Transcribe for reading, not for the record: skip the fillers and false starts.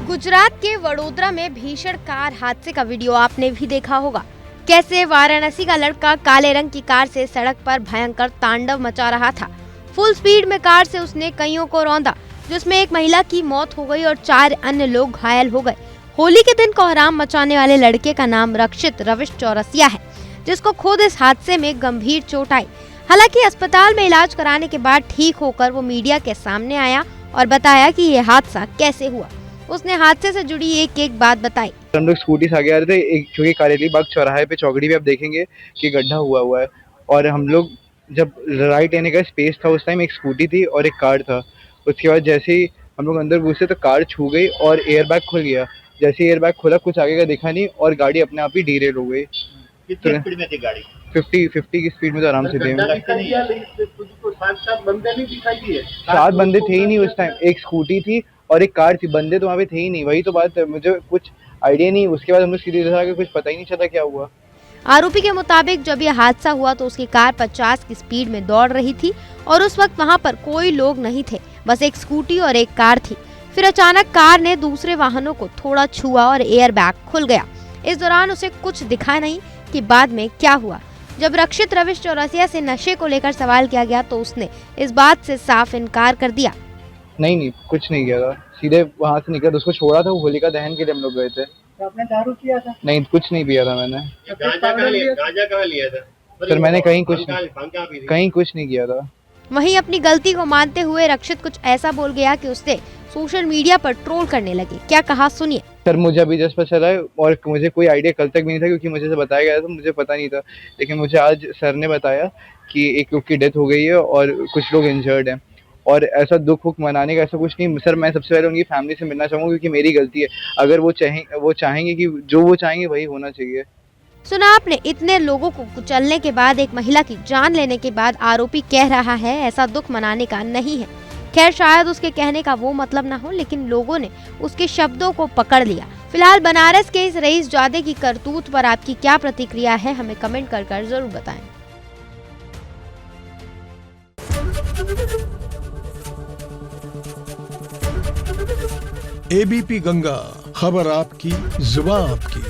गुजरात के वडोदरा में भीषण कार हादसे का वीडियो आपने भी देखा होगा। कैसे वाराणसी का लड़का काले रंग की कार से सड़क पर भयंकर तांडव मचा रहा था। फुल स्पीड में कार से उसने कईयों को रौंदा, जिसमें एक महिला की मौत हो गई और 4 अन्य लोग घायल हो गए। होली के दिन कोहराम मचाने वाले लड़के का नाम रक्षित रविश चौरसिया है, जिसको खुद इस हादसे में गंभीर चोट आई। हालांकि अस्पताल में इलाज कराने के बाद ठीक होकर वो मीडिया के सामने आया और बताया कि ये हादसा कैसे हुआ। उसने हादसे से जुड़ी एक बात बताई। हम लोग स्कूटी से आगे आ रहे थे, एक क्योंकि कारेली बाग चौराहे पे चौकड़ी पे आप देखेंगे कि गड्ढा हुआ है, और हम लोग जब राइट लेने का स्पेस था उस टाइम एक स्कूटी थी और एक कार था। उसके बाद जैसे ही हम लोग अंदर घुसे तो कार छू गई और एयर बैग खुल गया। जैसे ही एयर बैग खुला कुछ आगे का दिखा नहीं और गाड़ी अपने आप ही डीरेल हो गई। कितनी स्पीड में थी गाड़ी? 50 की स्पीड में तो आराम से थे। 7 बंदे नहीं दिखाई दिए? 7 बंदे थे ही नहीं उस टाइम, एक स्कूटी थी और एक कार थी, बंदे तो वहाँ पे थे ही नहीं। वही तो बात है, मुझे कुछ आइडिया नहीं। उसके बाद हम लोग सीधे आगे, कुछ पता ही नहीं चला क्या हुआ। आरोपी के मुताबिक जब यह हादसा हुआ तो उसकी कार 50 की स्पीड में दौड़ रही थी और उस वक्त वहां पर कोई लोग नहीं थे, बस एक स्कूटी और एक कार थी। फिर अचानक कार ने दूसरे वाहनों को थोड़ा छुआ और एयर बैग खुल गया। इस दौरान उसे कुछ दिखा नहीं कि बाद में क्या हुआ। जब रक्षित रविश चौरसिया से नशे को लेकर सवाल किया गया तो उसने इस बात से साफ इनकार कर दिया। नहीं, कुछ नहीं किया था, सीधे वहाँ से निकला, उसको छोड़ा था। वो होलिका दहन के लिए हम लोग गए थे। तो आपने दारू किया था? नहीं, कुछ नहीं पिया था मैंने। गांजा कहाँ लिया था? सर मैंने कहीं कुछ नहीं किया था। वहीं अपनी गलती को मानते हुए रक्षित कुछ ऐसा बोल गया कि उससे सोशल मीडिया पर ट्रोल करने लगे। क्या कहा सुनिए। सर मुझे अभी जस्ट पता चला है और मुझे कोई आइडिया कल तक भी नहीं था, क्योंकि मुझे से बताया गया था, मुझे पता नहीं था। लेकिन मुझे आज सर ने बताया कि एक लोग की डेथ हो गई है और कुछ लोग इंजर्ड हैं। और ऐसा दुख मनाने का ऐसा कुछ नहीं सर। मैं सबसे पहले उनकी फैमिली से मिलना चाहूँगा, क्योंकि मेरी गलती है। अगर वो चाहेंगे कि जो वो चाहेंगे वही होना चाहिए। सुना आपने, इतने लोगों को कुचलने के बाद, एक महिला की जान लेने के बाद आरोपी कह रहा है ऐसा दुख मनाने का नहीं है। खैर शायद उसके कहने का वो मतलब ना हो, लेकिन लोगों ने उसके शब्दों को पकड़ लिया। फिलहाल बनारस के इस रईस जादे की करतूत पर आपकी क्या प्रतिक्रिया है, हमें कमेंट कर जरूर बताएं। एबीपी गंगा, खबर आपकी, जुबान आपकी।